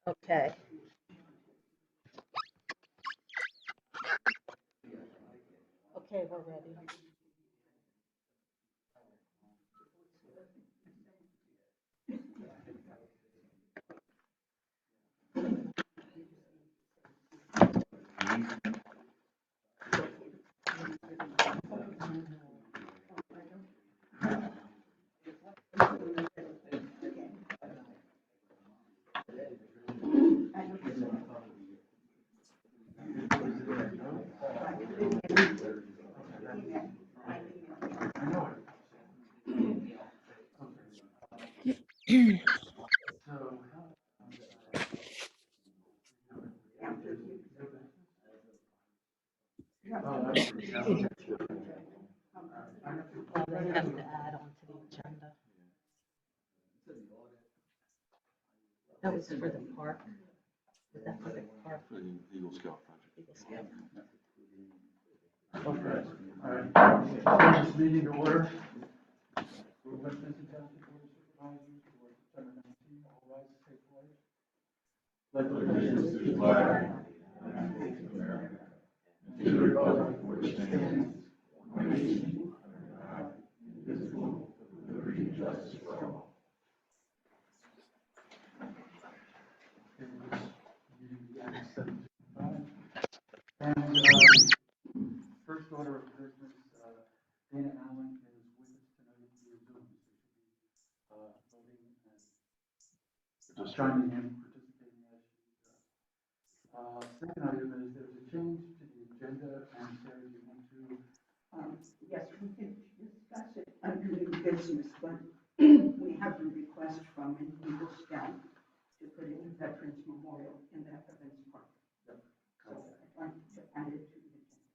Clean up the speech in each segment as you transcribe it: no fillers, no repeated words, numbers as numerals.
Okay. Okay, we're ready. Well, they have to add on to the agenda. That was for the park. Was that for the park? For the Eagle Scout project. Eagle Scout. Okay, all right. Call this meeting to order. Westminster Township Board of Supervisors for September 19. All rise to take pledge. Pledge allegiance to the flag of the United States of America and to the republic for which it stands, one nation, under God, indivisible, with liberty and justice for all. And first order of business, Dana Allen is with us tonight via Zoom, so she'll be voting and chiming in, participating as she does. Second item is there's a change to the agenda, and Sarah, you want to? Yes, we can discuss it under new business, but we have a request from an Eagle Scout to put in a Veterans Memorial in that Evans Park. Yep. So I'd like to add it to the agenda.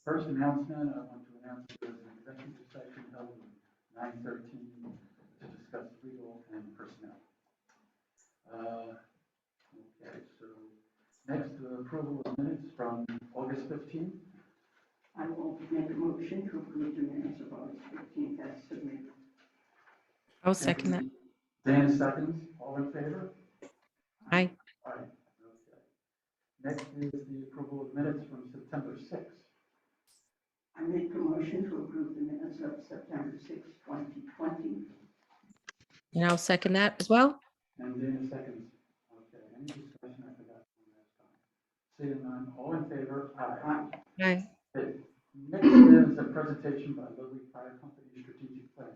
First announcement, I want to announce there's an executive session held at 9:13 to discuss legal and personnel. Okay, so next, approval of minutes from August 15th. I will make a motion to approve the minutes of August 15th as submitted. I'll second that. Dan seconds, all in favor? Aye. Aye, okay. Next is the approval of minutes from September 6th. I make a motion to approve the minutes of September 6th, 2020. And I'll second that as well. And Dana seconds. Okay, any discussion? I forgot one last time. Seeing none, all in favor? Aye. Aye. Okay. Next is a presentation by Lilly Fire Company Strategic Plan.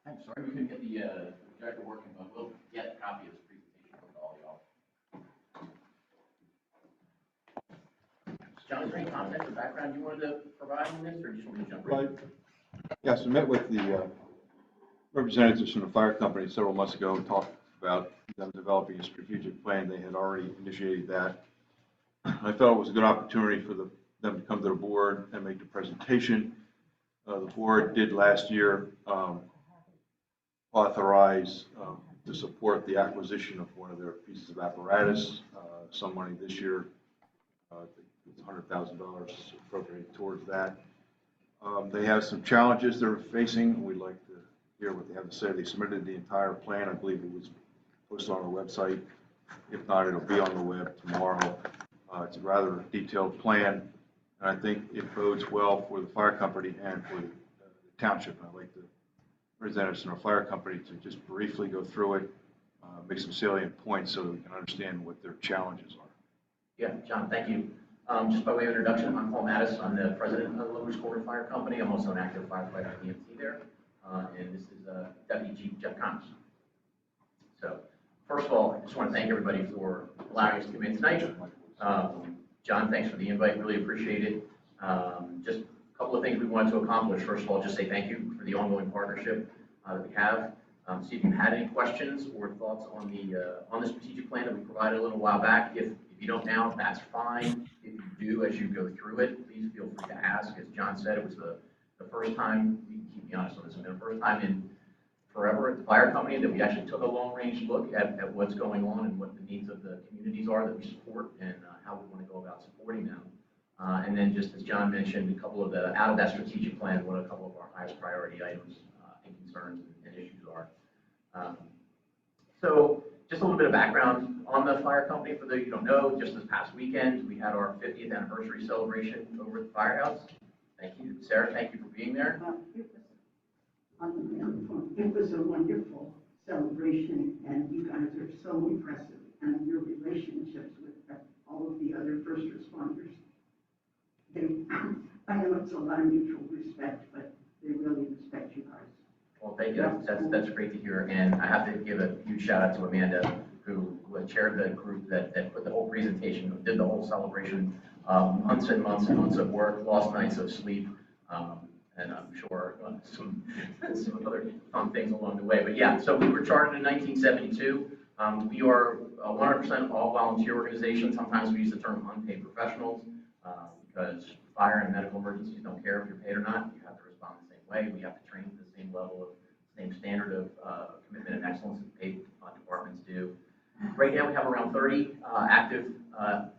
I'm sorry we couldn't get the projector working, but we'll get a copy of this presentation over to all y'all. John, is there any context or background you wanted to provide on this, or do you just want me to jump right in? Yes, I met with the representatives from the fire company several months ago and talked about them developing a strategic plan. They had already initiated that. I felt it was a good opportunity for them to come to the board and make the presentation. The board did last year authorize to support the acquisition of one of their pieces of apparatus. Some money this year, it's $100,000 appropriated towards that. They have some challenges they're facing. We'd like to hear what they have to say. They submitted the entire plan. I believe it was posted on our website. If not, it'll be on the web tomorrow. It's a rather detailed plan, and I think it bodes well for the fire company and for the township. I'd like the representatives from our fire company to just briefly go through it, make some salient points so that we can understand what their challenges are. Yeah, John, thank you. Just by way of introduction, I'm Paul Mattis. I'm the president of the Lover's Quarter Fire Company. I'm also an active firefighter at EMT there. And this is Deputy Chief Jeff Connors. So, first of all, I just want to thank everybody for allowing us to come in tonight. John, thanks for the invite. Really appreciate it. Just a couple of things we wanted to accomplish. First of all, just say thank you for the ongoing partnership that we have. See if you had any questions or thoughts on the strategic plan that we provided a little while back. If you don't now, that's fine. If you do, as you go through it, please feel free to ask. As John said, it was the first time, you can keep me honest on this, the first time in forever at the fire company that we actually took a long-range look at what's going on and what the needs of the communities are that we support and how we want to go about supporting them. And then just as John mentioned, a couple of out of that strategic plan, what a couple of our highest priority items and concerns and issues are. So just a little bit of background on the fire company. For those of you who don't know, just this past weekend, we had our 50th anniversary celebration over at the firehouse. Thank you, Sarah. Thank you for being there. It was a wonderful celebration, and you guys are so impressive, and your relationships with all of the other first responders. I know it's a lot of mutual respect, but they really respect you guys. Well, thank you. That's great to hear. And I have to give a huge shout out to Amanda, who chaired the group that put the whole presentation, who did the whole celebration, months and months and months of work, lost nights of sleep, and I'm sure some other fun things along the way. But yeah, so we were chartered in 1972. We are a 100% all volunteer organization. Sometimes we use the term unpaid professionals because fire and medical emergencies don't care if you're paid or not. You have to respond the same way. We have to train to the same level of, same standard of commitment and excellence that paid departments do. Right now we have around 30 active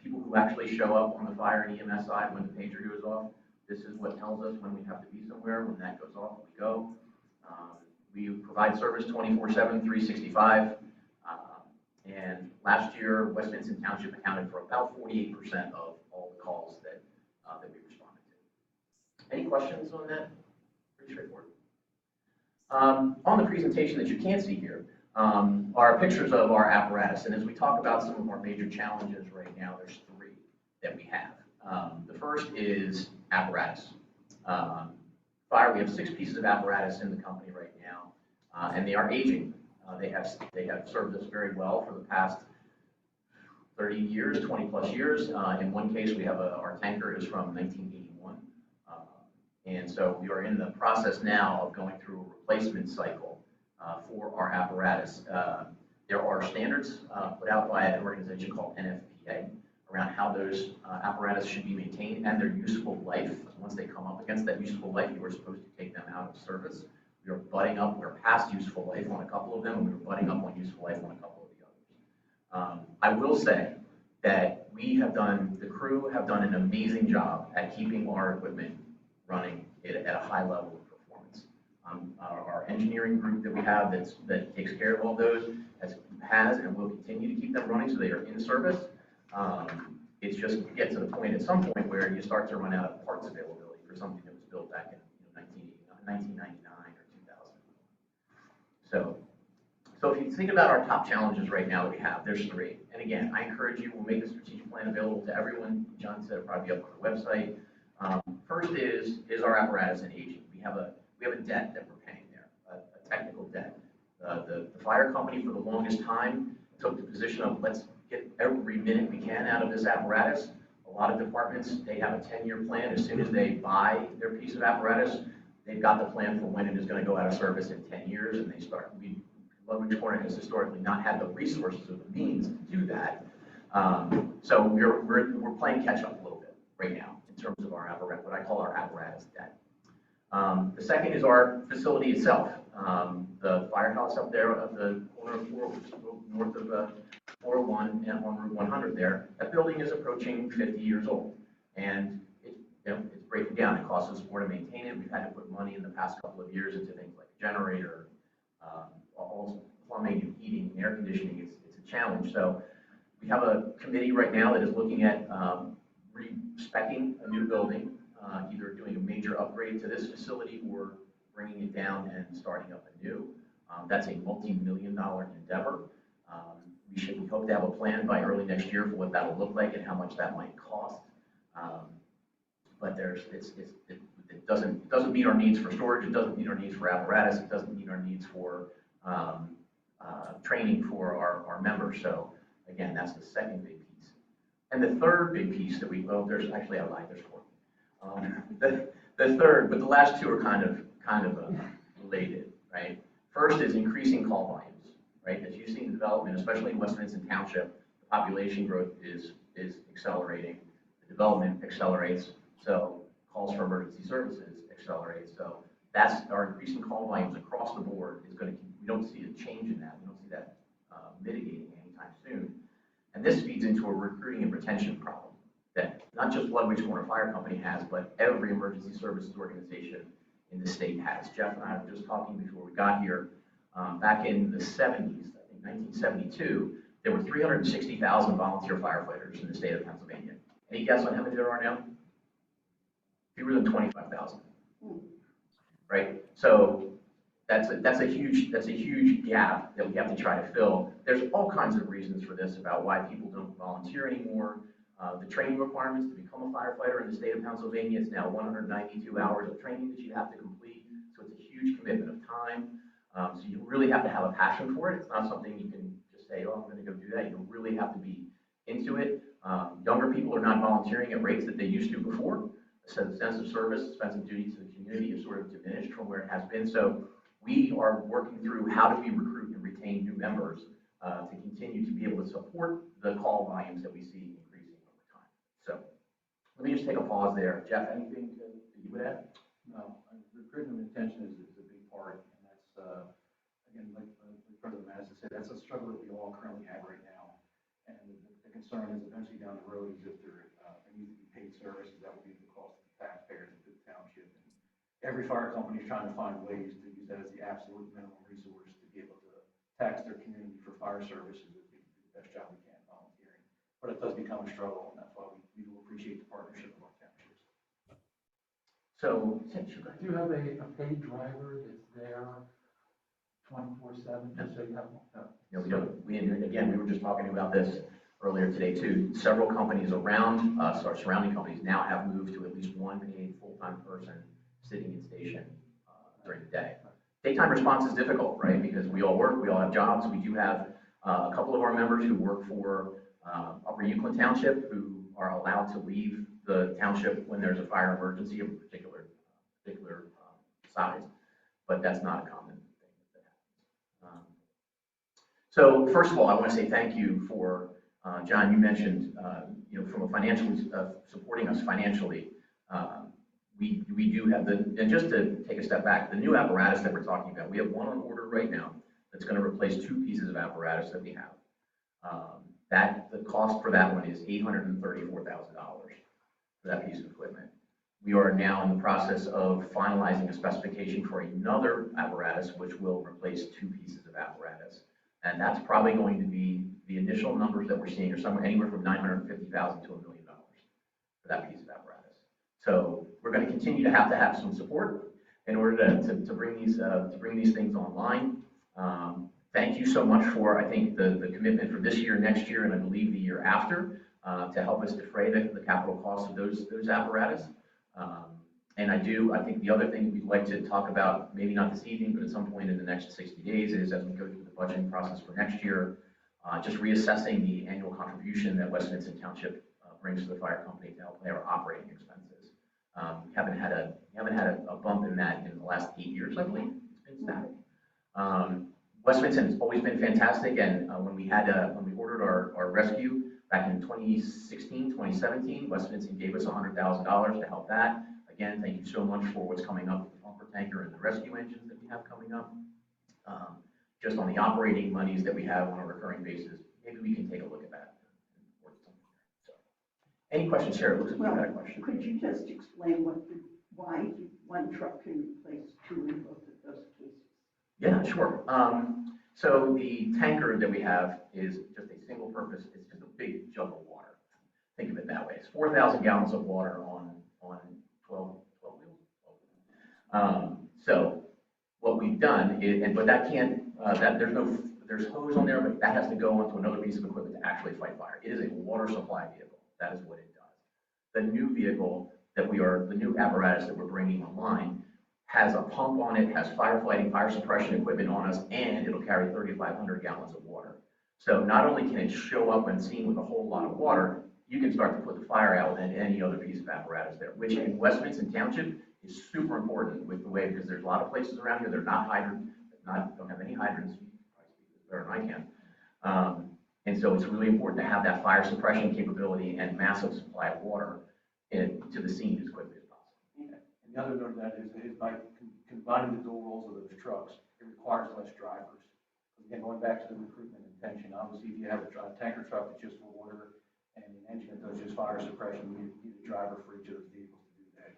people who actually show up on the fire and EMS side when the pager goes off. This is what tells us when we have to be somewhere. When that goes off, we go. We provide service 24/7, 365. And last year, West Vincent Township accounted for about 48% of all the calls that we responded to. Any questions on that? Pretty straightforward. On the presentation that you can't see here are pictures of our apparatus. And as we talk about some of our major challenges right now, there's three that we have. The first is apparatus. Fire, we have 6 pieces of apparatus in the company right now, and they are aging. They have served us very well for the past 30 years, 20 plus years. In one case, we have our tanker is from 1981. And so we are in the process now of going through a replacement cycle for our apparatus. There are standards put out by an organization called NFPA around how those apparatus should be maintained and their useful life. Once they come up against that useful life, you are supposed to take them out of service. We are butting up, we're past useful life on a couple of them, and we were butting up on useful life on a couple of the others. I will say that the crew have done an amazing job at keeping our equipment running at a high level of performance. Our engineering group that we have that takes care of all those has and will continue to keep them running so they are in service. It's just you get to the point at some point where you start to run out of parts availability for something that was built back in 1999 or 2000. So if you think about our top challenges right now that we have, there's 3. And again, I encourage you, we'll make the strategic plan available to everyone. John said it'll probably be up on the website. First is our apparatus and aging. We have a debt that we're paying there, a technical debt. The fire company for the longest time took the position of let's get every minute we can out of this apparatus. A lot of departments, they have a 10-year plan. As soon as they buy their piece of apparatus, they've got the plan for when it is going to go out of service in 10 years, and they start. Ludwig's Corner has historically not had the resources or the means to do that. So we're playing catch up a little bit right now in terms of our apparatus, what I call our apparatus debt. The second is our facility itself. The firehouse up there at the corner of north of 401 and on Route 100 there, that building is approaching 50 years old. And it's breaking down. It costs us more to maintain it. We've had to put money in the past couple of years into things like a generator, all plumbing and heating and air conditioning. It's a challenge. So we have a committee right now that is looking at re-speccing a new building, either doing a major upgrade to this facility or bringing it down and starting up anew. That's a multi-million-dollar endeavor. We hope to have a plan by early next year for what that will look like and how much that might cost. But it doesn't meet our needs for storage. It doesn't meet our needs for apparatus. It doesn't meet our needs for training for our members. So again, that's the second big piece. And the third big piece that there's actually I lied, there's 4. The third, but the last 2 are kind of related, right? First is increasing call volumes, right? As you've seen development, especially in West Vincent Township, the population growth is accelerating. The development accelerates. So calls for emergency services accelerate. So that's our increasing call volumes across the board is going to keep, we don't see a change in that. We don't see that mitigating anytime soon. And this feeds into a recruiting and retention problem that not just Ludwig's Corner Fire Company has, but every emergency services organization in the state has. Jeff and I were just talking before we got here. Back in the 70s, I think 1972, there were 360,000 volunteer firefighters in the state of Pennsylvania. Any guess on how many there are now? Fewer than 25,000. Right? So that's a huge gap that we have to try to fill. There's all kinds of reasons for this about why people don't volunteer anymore. The training requirements to become a firefighter in the state of Pennsylvania is now 192 hours of training that you have to complete. So it's a huge commitment of time. So you really have to have a passion for it. It's not something you can just say, oh, I'm going to go do that. You really have to be into it. Younger people are not volunteering at rates that they used to before. So the sense of service, sense of duty to the community is sort of diminished from where it has been. So we are working through how do we recruit and retain new members to continue to be able to support the call volumes that we see increasing over time. So let me just take a pause there. Jeff, anything that you would add? No, recruitment retention is a big part, and that's, again, like President Madison said, that's a struggle that we all currently have right now. And the concern is eventually down the road is if there needs to be paid services, that will be the cost of the taxpayers and the township. And every fire company is trying to find ways to use that as the absolute minimum resource to be able to tax their community for fire services would be the best job we can volunteering. But it does become a struggle, and that's why we do appreciate the partnership of our townships. So, Do you have a paid driver that's there 24/7, just so you have? we don't. We were just talking about this earlier today too. Several companies around us, our surrounding companies, now have moved to at least one paid full-time person sitting in station during the day. Daytime response is difficult, right? Because we all work, we all have jobs. We do have a couple of our members who work for Upper Euclid Township who are allowed to leave the township when there's a fire emergency of a particular size, but that's not a common thing that happens. So first of all, I want to say thank you for, John, you mentioned, from a financially supporting us financially. We do have and just to take a step back, the new apparatus that we're talking about, we have one on order right now that's going to replace two pieces of apparatus that we have. The cost for that one is $834,000 for that piece of equipment. We are now in the process of finalizing a specification for another apparatus, which will replace two pieces of apparatus. And that's probably going to be, the initial numbers that we're seeing are somewhere anywhere from $950,000 to $1 million for that piece of apparatus. So we're going to continue to have some support in order to bring these things online. Thank you so much for, I think, the commitment for this year, next year, and I believe the year after to help us defray the capital costs of those apparatus. And I think the other thing we'd like to talk about, maybe not this evening, but at some point in the next 60 days, is as we go through the budgeting process for next year, just reassessing the annual contribution that West Vincent Township brings to the fire company to help pay our operating expenses. We haven't had a bump in that in the last 8 years, I believe. It's been static. West Vincent has always been fantastic, and when we ordered our rescue back in 2016, 2017, West Vincent gave us $100,000 to help that. Again, thank you so much for what's coming up with the bumper tanker and the rescue engines that we have coming up. Just on the operating monies that we have on a recurring basis, maybe we can take a look at that and work something there. So, any questions here? It looks like you had a question. Could you just explain why one truck can replace two in both of those cases? Yeah, sure. So the tanker that we have is just a single purpose. It's just a big jug of water. Think of it that way. It's 4,000 gallons of water on 12 wheels. So what we've done is, but that can't, there's hose on there, but that has to go onto another piece of equipment to actually fight fire. It is a water supply vehicle. That is what it does. The new vehicle the new apparatus that we're bringing online has a pump on it, has firefighting, fire suppression equipment on us, and it'll carry 3,500 gallons of water. So not only can it show up when seen with a whole lot of water, you can start to put the fire out and any other piece of apparatus there, which in West Vincent Township is super important with the way, because there's a lot of places around here that are not hydrant, don't have any hydrants. You probably speak this better than I can. And so it's really important to have that fire suppression capability and massive supply of water to the scene as quickly as possible. And the other note of that is by combining the dual roles of those trucks, it requires less drivers. Again, going back to the recruitment intention, obviously if you have a tanker truck that's just for water and an engine that does just fire suppression, you need a driver for each of those vehicles to do that.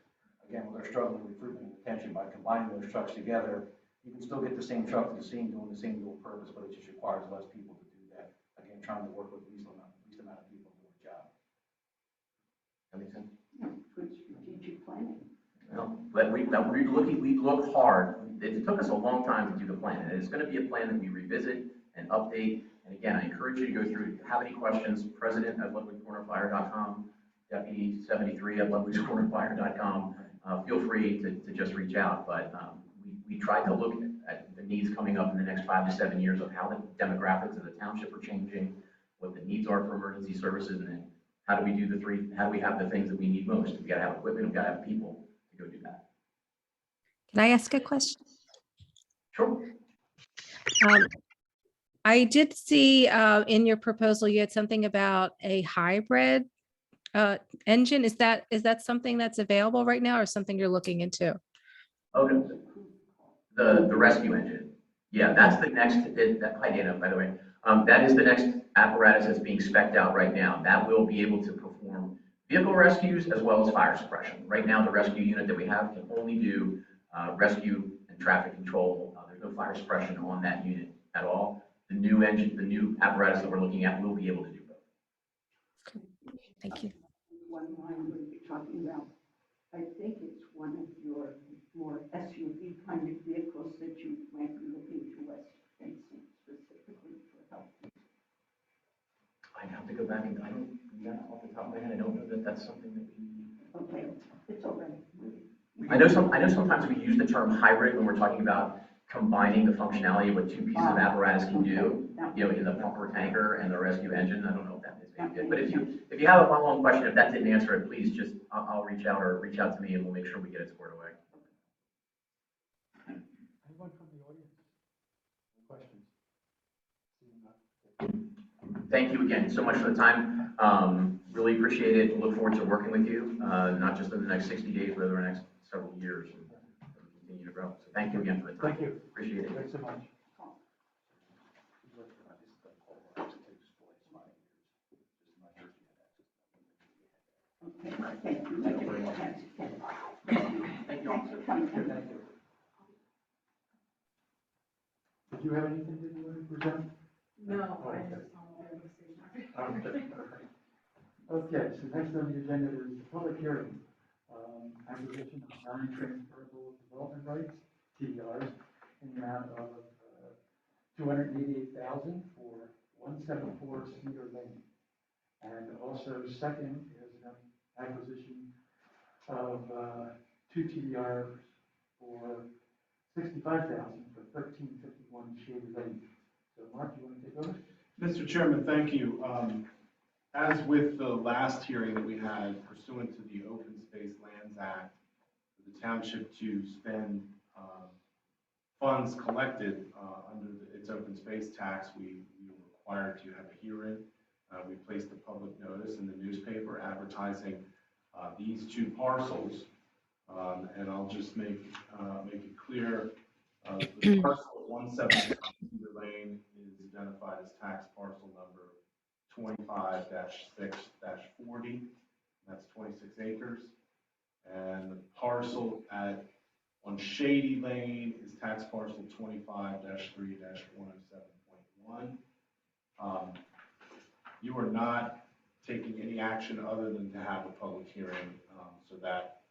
again, with our struggle in recruitment and retention, by combining those trucks together, you can still get the same truck to the scene doing the same dual purpose, but it just requires less people to do that. Again, trying to work with least amount of people to do the job. That makes sense? Yeah, good strategic planning. Well, but we look hard. It took us a long time to do the plan, and it's gonna be a plan that we revisit and update. And again, I encourage you to go through, if you have any questions, president@ludwigscornerfire.com, deputy 73@ludwigscornerfire.com. Feel free to just reach out, but we tried to look at the needs coming up in the next 5 to 7 years of how the demographics of the township are changing, what the needs are for emergency services, and then how do we have the things that we need most? We gotta have equipment, we gotta have people to go do that. Can I ask a question? Sure. I did see in your proposal, you had something about a hybrid engine. Is that something that's available right now or something you're looking into? Okay. The rescue engine. Yeah, that's the next, hi Dana, by the way. That is the next apparatus that's being spec'd out right now. That will be able to perform vehicle rescues as well as fire suppression. Right now, the rescue unit that we have can only do rescue and traffic control. There's no fire suppression on that unit at all. The new engine, the new apparatus that we're looking at will be able to do both. Thank you. One line where you're talking about, I think it's one of your more SUV kind of vehicles that you might be looking to West facing specifically for help. I'd have to go back and, I don't, yeah, off the top of my head, I don't know that that's something that we. Okay, it's already. I know sometimes we use the term hybrid when we're talking about combining the functionality of what two pieces of apparatus can do, in the pumper tanker and the rescue engine. I don't know if that is maybe it. But if you have a follow-on question, if that didn't answer it, please just, I'll reach out or reach out to me and we'll make sure we get it squared away. Anyone from the audience? Any questions? Seeing none. Thank you again so much for the time. Really appreciate it. Look forward to working with you, not just in the next 60 days, but over the next several years, and continue to grow. So thank you again for the time. Thank you. Appreciate it. Thanks so much. Okay, thank you. Thank you very much. Thank you. Thank you, Thanks officer. for coming. Thank you. Did you have anything that you wanted to present? No, Oh, I okay. just don't want to say nothing. Okay, so next on the agenda is the public hearing. Acquisition of non-transferable development rights, TDRs, in the amount of $288,000 for 174 Cedar Lane. And also second is an acquisition of 2 TDRs for $65,000 for 1351 Shady Lane. So Mark, you want to take over? Mr. Chairman, thank you. As with the last hearing that we had pursuant to the Open Space Lands Act, for the township to spend funds collected under its open space tax, we were required to have a hearing. We placed a public notice in the newspaper advertising these 2 parcels. And I'll just make it clear, the parcel at 170 Cedar Lane is identified as tax parcel number 25-6-40. That's 26 acres. And the parcel on Shady Lane is tax parcel 25-3-107.1. You are not taking any action other than to have a public hearing so that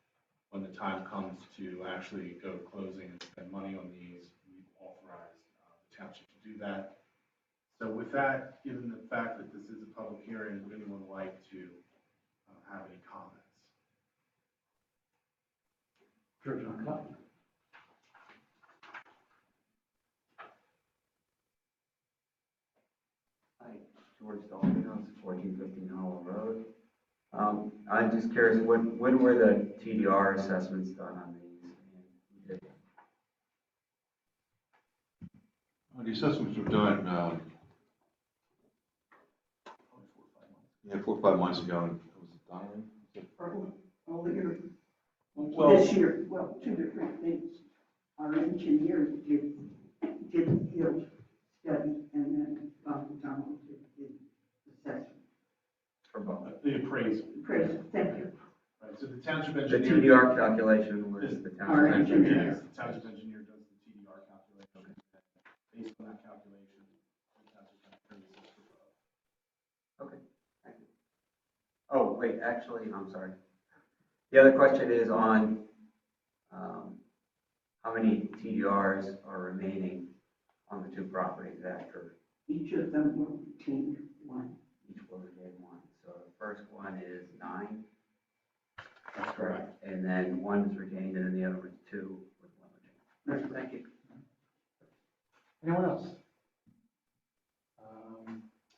when the time comes to actually go to closing and spend money on these, we've authorized the township to do that. So with that, given the fact that this is a public hearing, would anyone like to have any comments? Sure, John. Come up. Hi, George Dolphinos, 1415 Hollow Road. I'm just curious, when were the TDR assessments done on these? The assessments were done, 4 or 5 months ago. And was it Donovan? Earlier Well, this year, well, 2 different things. Our engineer did the field study and then Donald did the assessment. For both. the appraisal. Appraisal, thank you. Right, so the township The engineer. TDR calculation was the Our township engineer. engineer. Yes, the township engineer does the TDR calculation. Based on that calculation, the township engineer is proposed. Okay, thank you. Oh, wait, actually, I'm sorry. The other question is on how many TDRs are remaining on the two properties after Each of them will retain one. each will retain one. So the first one is 9. That's correct. And then one is retained, and then the other one's 2 with 1 retained. Thank you. Anyone else?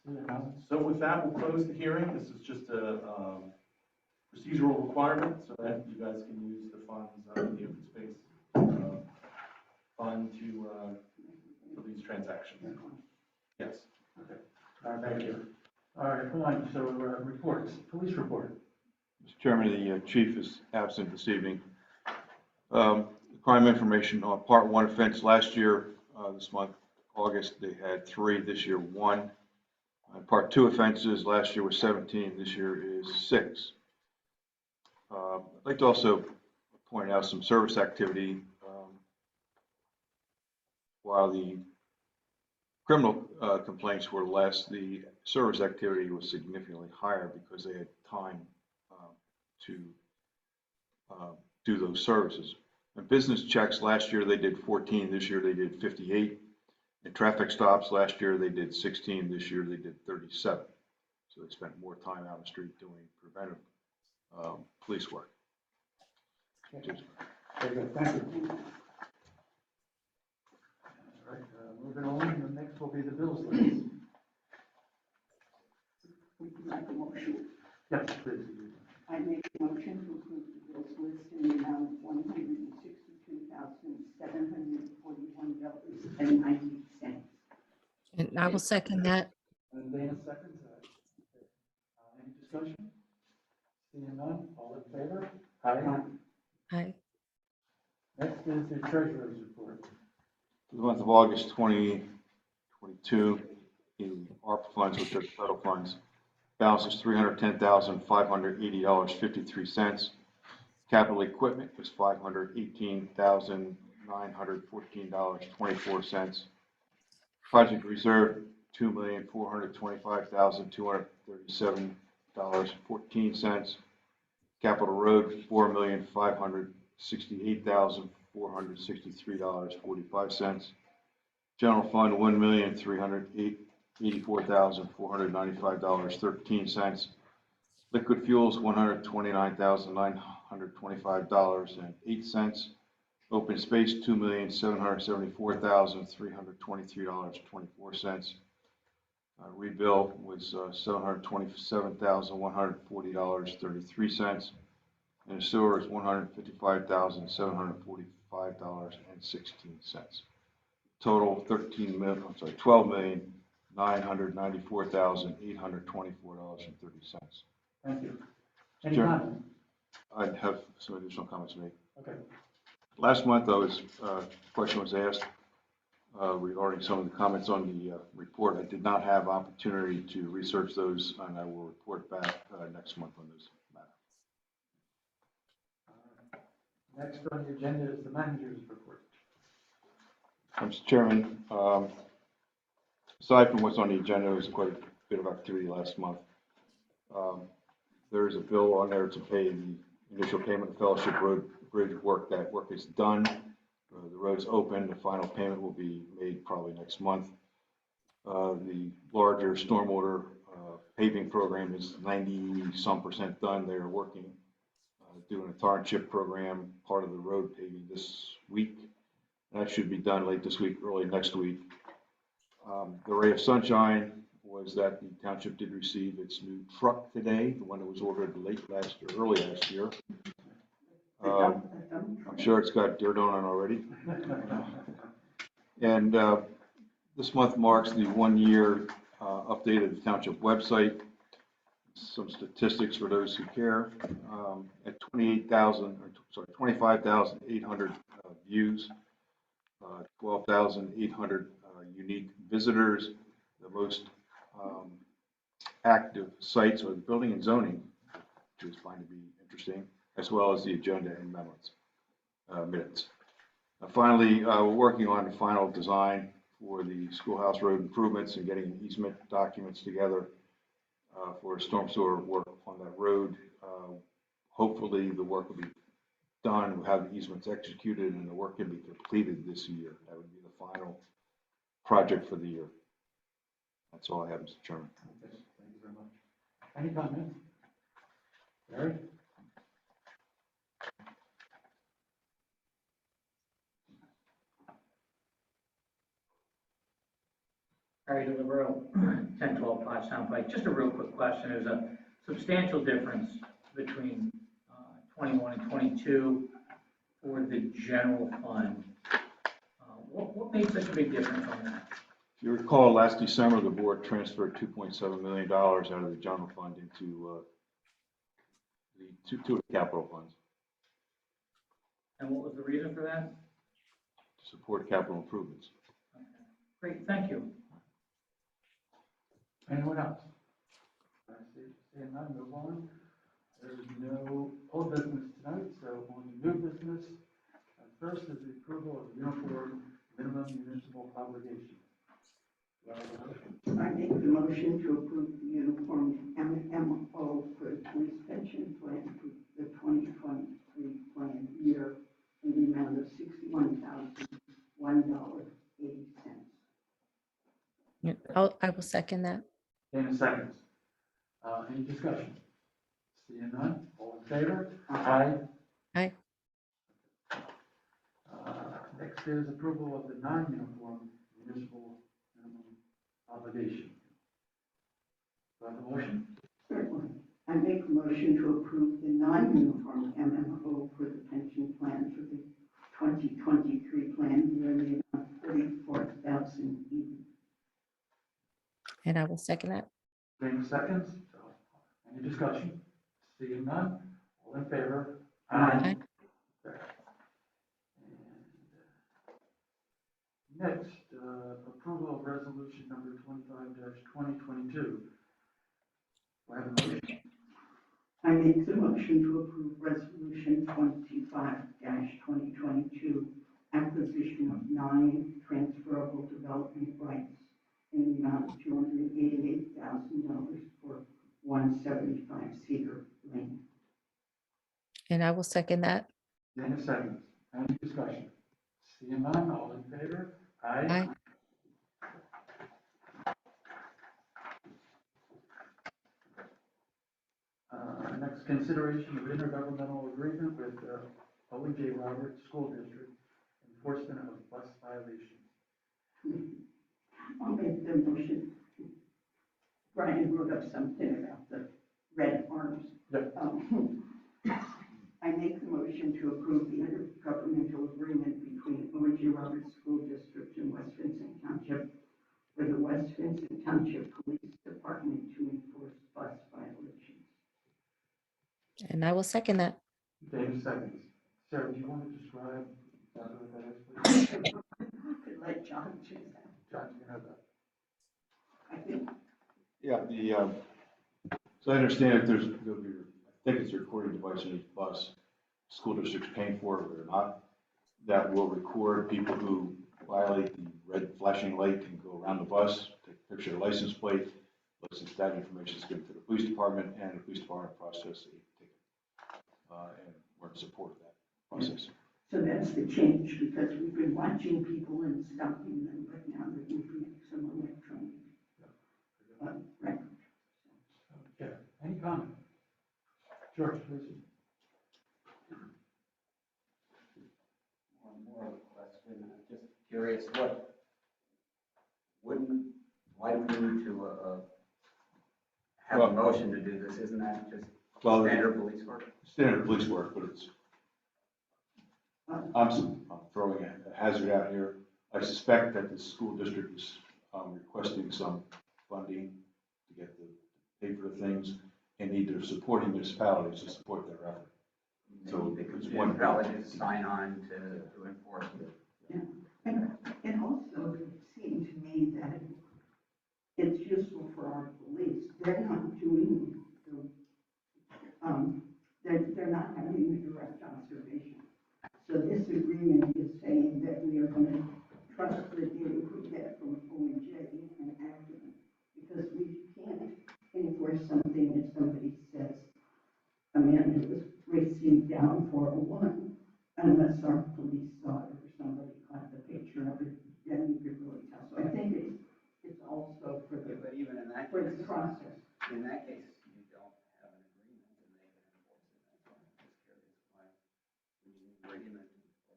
Seeing none? So with that, we'll close the hearing. This is just a procedural requirement so that you guys can use the funds, the open space fund for these transactions. Yes. Thank you. All right, come on, so reports, police report. Mr. Chairman, the chief is absent this evening. Crime information on Part 1 offense last year, this month, August, they had 3, this year 1. Part 2 offenses last year was 17, this year is 6. I'd like to also point out some service activity. While the criminal complaints were less, the service activity was significantly higher because they had time to do those services. And business checks last year they did 14, this year they did 58. And traffic stops last year they did 16, this year they did 37. So they spent more time out on the street doing preventive police work. Very good, thank you. All right, moving on, the next will be the bills list. Would you like a motion? Yes, please. I make a motion to approve the bills list in the amount of $162,741.90. And I will second that. And Dana seconds. Any discussion? Seeing none, all in favor? Aye. Aye. Next is the treasurer's report. For the month of August 2022, in ARPA funds, which are federal funds, balance is $310,580.53. Capital equipment was $518,914.24. Project reserve, $2,425,237.14. Capital road, $4,568,463.45. General fund, $1,384,495.13. Liquid fuels, $129,925.08. Open space, $2,774,323.24. Rebill was $727,140.33. And sewer is $155,745.16. Total $12,994,824.30. Thank you. Any Sure. comments? I have some additional comments to make. Okay. Last month, question was asked regarding some of the comments on the report. I did not have opportunity to research those, and I will report back next month on those matters. Next on the agenda is the manager's report. Mr. Chairman, aside from what's on the agenda, there was quite a bit of activity last month. There is a bill on there to pay the initial payment of Fellowship Road Bridge work. That work is done. The road is open. The final payment will be made probably next month. The larger stormwater paving program is 90-some% done. They are working, doing a tar and chip program, part of the road paving this week. That should be done late this week, early next week. The ray of sunshine was that the township did receive its new truck today, the one that was ordered early last year. I'm sure it's got dirt on it already. And this month marks the 1-year update of the township website. Some statistics for those who care. At 25,800 views, 12,800 unique visitors. The most active sites are the building and zoning, which is find to be interesting. as well as the agenda and minutes. Finally, we're working on the final design for the schoolhouse road improvements and getting easement documents together for storm sewer work on that road. Hopefully, the work will be done, we'll have the easements executed, and the work can be completed this year. That would be the final project for the year. That's all I have, Mr. Chairman. Thank you very much. Any comments? Larry? Harry DeLibero, 1012 Pottstown Pike. Just a real quick question. There's a substantial difference between 21 and 22 for the general fund. What made such a big difference on that? If you recall, last December, the board transferred $2.7 million out of the general fund into the two capital funds And what was the reason for that? to support capital improvements. Okay. Great, thank you. Anyone else? I see none, move on. There's no old business tonight, so on to new business. First is the approval of the uniform minimum municipal obligation. I make the motion to approve the uniform MMO for the police pension plan for the 2023 plan year in the amount of $61,001.80. I will second that. Dana seconds. Any discussion? Seeing none, all in favor? Aye. Aye. Next is approval of the non-uniform municipal minimum obligation. Do I have a motion? Certainly. I make a motion to approve the non-uniform MMO for the pension plan for the 2023 plan year in the amount of $44,000 even. And I will second that. Dana seconds. Any discussion? Seeing none, all in favor? Aye. Next, approval of resolution number 25-2022. Do I have a motion? I make the motion to approve resolution 25-2022, acquisition of 9 transferable development rights in the amount of $288,000 for 175 Cedar Lane. And I will second that. Dana seconds. Any discussion? Seeing none, all in favor? Aye. Aye. Next, consideration of intergovernmental agreement with O.J. Roberts School District, enforcement of bus violations. I'll make the motion. Brian wrote up something about the red arms. Yep. I make the motion to approve the intergovernmental agreement between O.J. Roberts School District and West Vincent Township for the West Vincent Township Police Department to enforce bus violations. And I will second that. Dana seconds. Sarah, do you want to describe exactly what that is, please? Could let John choose that. John, you know that. I think Yeah, so I understand if there'll be, I think it's a recording device in each bus, school district's paying for it or not, that will record people who violate the red flashing light and go around the bus, take a picture of the license plate, license that information is given to the police department, and the police department process a ticket. And we're in support of that process. so. That's the change, because we've been watching people and stopping them, but now they're using some electronic record. Okay. Any comment? George, please. One more question, I'm just curious, why do we need to have a motion to do this? Isn't that just standard police work? Standard police work, but it's, I'm throwing a hazard out here. I suspect that the school district is requesting some funding to get the pay for the things and need their supporting municipalities to support their effort. So They could it's one. probably just sign on to enforce it. Yeah, and it also seemed to me that it's useful for our police. They're not doing the, they're not having process. In that case, you don't have an agreement and they can enforce it. That's why I'm just curious why we need an agreement to enforce it.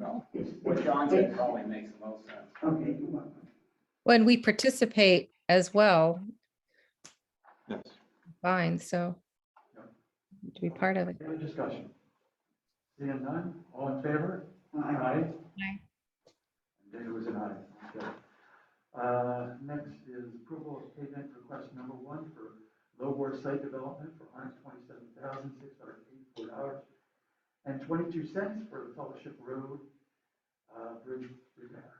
No, what John said probably makes the most sense. Okay, you're welcome. When we participate as well, Yes. fine, so to be part of it. Any other discussion? Seeing none, all in favor? Aye. Aye. And David was an aye. Okay. Next is approval of payment request number 1 for lowboard site development for $127,684.22 for the Fellowship Road bridge repair.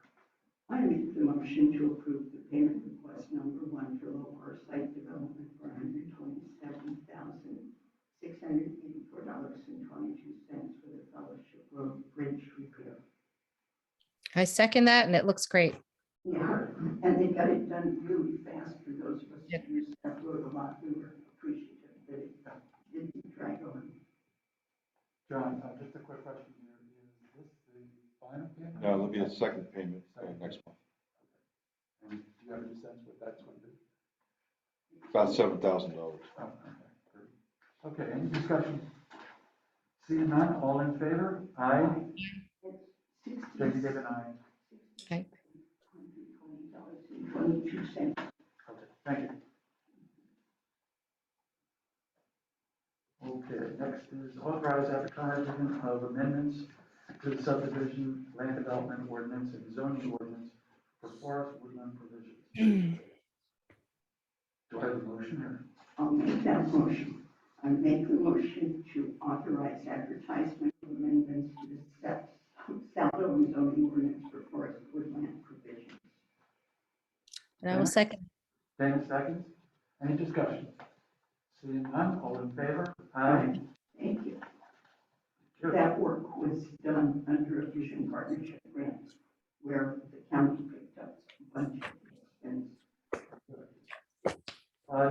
I make the motion to approve the payment request number 1 for low site development for $127,684.22 for the Fellowship Road Bridge repair. I second that, and it looks great. Yeah, and they got it done really fast for those of us Yep. who use that road a lot. We were appreciative that it didn't drag on. John, just a quick question here. Is this the final payment? No, there'll be a second payment next month, And do you have any sense what that's going to be? about $7,000. Oh, okay, great. Okay, any discussion? Seeing none, all in favor? Aye. It's David gave an aye. Aye. $620.22. Okay, thank you. Okay, next is authorize advertising of amendments to the subdivision, land development ordinance, and zoning ordinance for forest woodland provisions. Do I have a motion here? I'll make that motion. I make the motion to authorize advertisement of amendments to the Saldo zoning ordinance for forest woodland provisions. And I will second. Dana seconds. Any discussion? Seeing none, all in favor? Aye. Thank you. Sure. That work was done under a vision partnership grant where the county picked up a bunch of expense.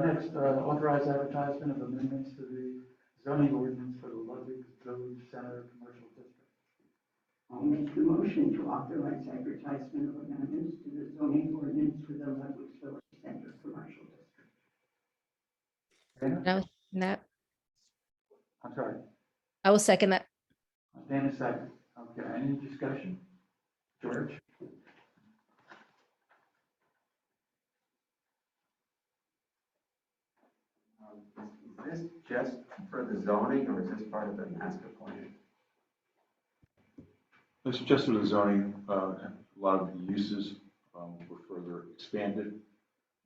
Next, authorize advertisement of amendments to the zoning ordinance for the Ludwig Village Center Commercial District. I'll make the motion to authorize advertisement of amendments to the zoning ordinance for the Ludwig Village Center Commercial District. Dana? And I will second that. I'm sorry. I will second that. Dana second. Okay, any discussion? George? Is this just for the zoning or is this part of the master plan? This is just for the zoning. A lot of the uses were further expanded,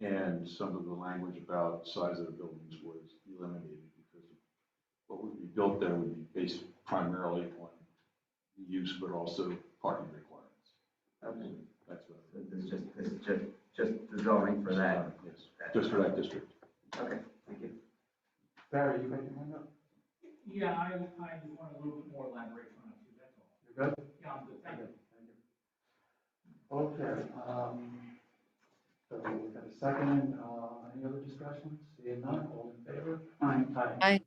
and some of the language about size of the buildings was eliminated because what would be built there would be based primarily on the use, but also parking requirements. Okay. That's what. So this is just the zoning for that? Yes, just for that district. Okay, thank you. Barry, you making your hand up? Yeah, I just want a little bit more elaboration on it too, that's all. You're good? Yeah, I'm good, thank you. Okay, so we've got a second, any other discussion? Seeing none, all in favor? Aye. Aye.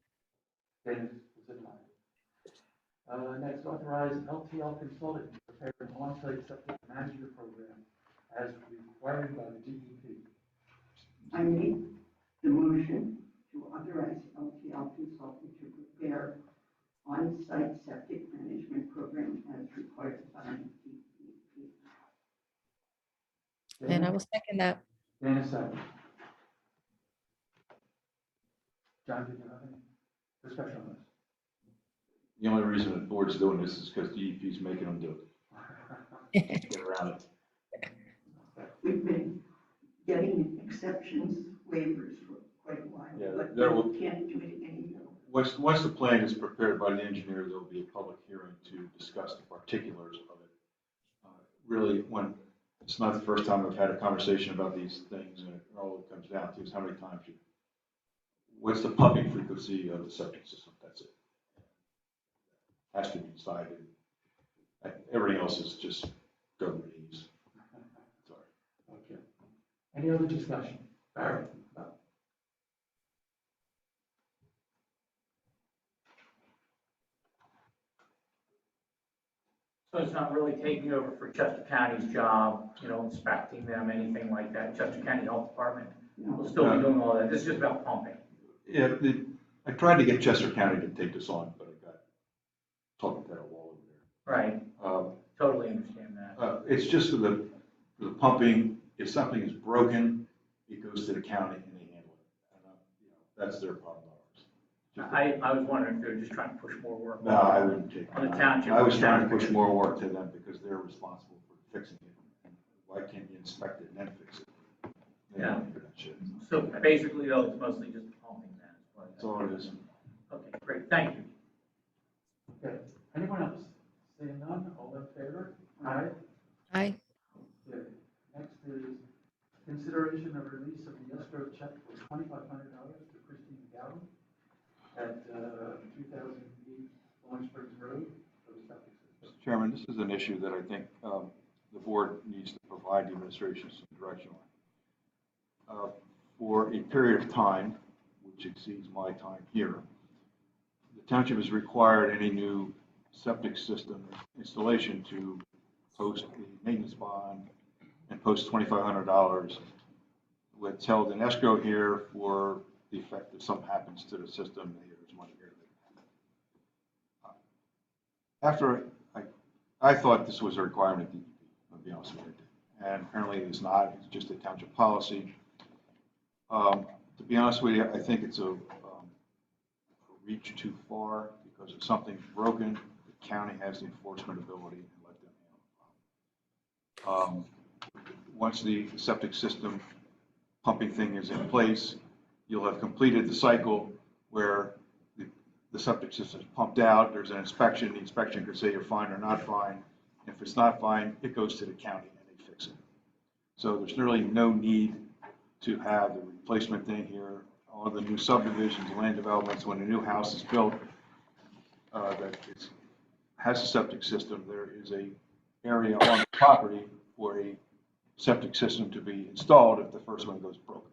Dennis was in line. Next, authorize LTL Consulting to prepare an on-site septic management program as required by the DEP. I make the motion to authorize LTL Consulting to prepare on-site septic management program as required by DEP. And I will second that. Dana second. John, did you have any discussion on this? The only reason the board's doing this is because DEP is making them do it. Get around it. We've been getting exceptions, waivers for quite a while, Yeah, but there will- we can't do it anymore. Once the plan is prepared by the engineer, there'll be a public hearing to discuss the particulars of it. Really, it's not the first time I've had a conversation about these things, and all it comes down to is how many times what's the pumping frequency of the septic system, that's it. Has to be decided. Everything else is just government ease. Sorry. Okay. Any other discussion? Barry? No. So it's not not really taking over for Chester County's job, inspecting them, anything like that. Chester County Health Department will still be doing all that. This is just about pumping. Yeah, I tried to get Chester County to take this on, but I got talking to that wall over Right, there. totally understand that. It's just for the pumping. If something is broken, it goes to the county and they handle it. And, that's their problem, not ours. I was wondering if they were just trying to push more work. No, I wouldn't take On the that. township. I was trying to push more work to them because they're responsible for fixing it. And why can't you inspect it and then fix it? They Yeah. don't do that shit. So basically, though, it's mostly just pumping then. That's all it is. Okay, great, thank you. Okay, anyone else? Seeing none, all in favor? Aye. Aye. Okay, next is consideration of release of the escrow check for $2,500 to Christine Gowan at 2008 Long Springs Road for the septic system. Mr. Chairman, this is an issue that I think the board needs to provide the administration some direction on. For a period of time, which exceeds my time here, the township has required any new septic system installation to post a maintenance bond and post $2,500. It's held in escrow here for the effect if something happens to the system, there's money here. After I thought this was a requirement of DEP, I'll be honest with you, and apparently it's not. It's just a township policy. To be honest with you, I think it's a reach too far because if something's broken, the county has the enforcement ability and let them handle it. Once the septic system pumping thing is in place, you'll have completed the cycle where the septic system is pumped out, there's an inspection, the inspection could say you're fine or not fine. If it's not fine, it goes to the county and they fix it. So there's really no need to have the replacement thing here. All the new subdivisions, land developments, when a new house is built, that has a septic system, there is a area on the property for a septic system to be installed if the first one goes broken.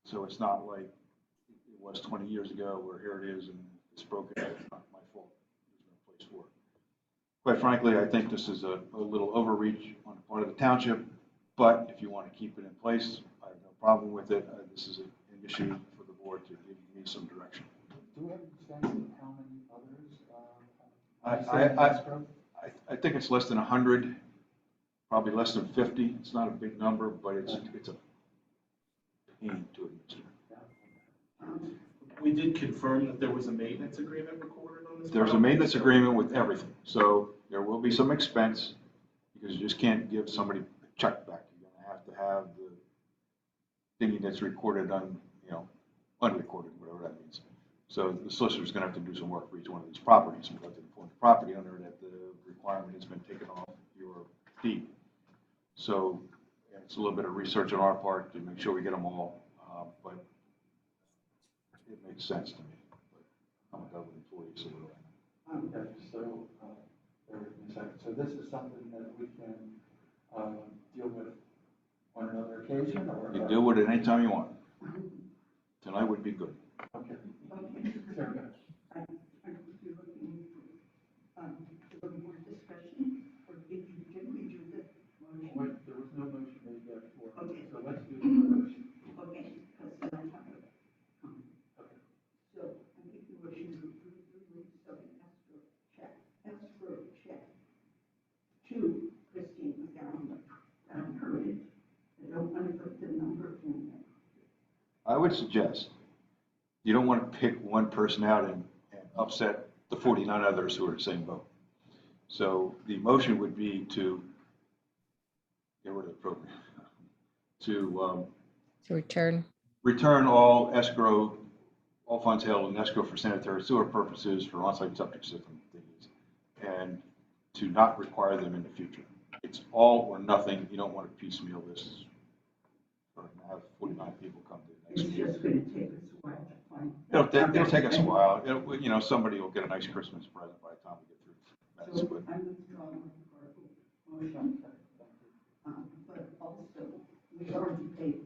So it's not like it was 20 years ago where here it is and it's broken, it's not my fault, there's no place for it. Quite frankly, I think this is a little overreach on the part of the township, but if you want to keep it in place, I have no problem with it. This is an issue for the board to give me some direction. Do we have a sense of how many others? I think it's less than 100, probably less than 50. It's not a big number, but it's a pain to administer. We did confirm that there was a maintenance agreement recorded on this. There's a maintenance agreement with everything, so there will be some expense because you just can't give somebody a check back. You're going to have the thingy that's recorded unrecorded, whatever that means. So the solicitor's going to have to do some work for each one of these properties. We've got to inform the property owner that the requirement has been taken off your deed. So it's a little bit of research on our part to make sure we get them all, but it makes sense to me. But I'm a government employee, so what do I know? Okay, so, bear with me a second. So this is something that we can deal with on another occasion, or? You deal with it anytime you want. Tonight would be good. Okay. Okay. Sarah, go ahead. I would be looking for a little more discussion, or did we do the motion? Wait, there was no motion made yet for, Okay. so let's do the motion. Okay, because I have a, Okay. so I make the motion to approve the release of an escrow check to Christine McGowan. I don't heard it. I don't want to put the number in there. I would suggest you don't want to pick one person out and upset the 49 others who are in the same boat. So the motion would be to get rid of the program, to return all escrow, all funds held in escrow for sanitary sewer purposes for on-site septic system things, and to not require them in the future. It's all or nothing. You don't want to piecemeal this or have 49 people come to the next It's meeting. just going to take us a while to find. It'll take us a while. Somebody will get a nice Christmas present by the time we get through this. So But I'm withdrawing my motion. But also, we already paid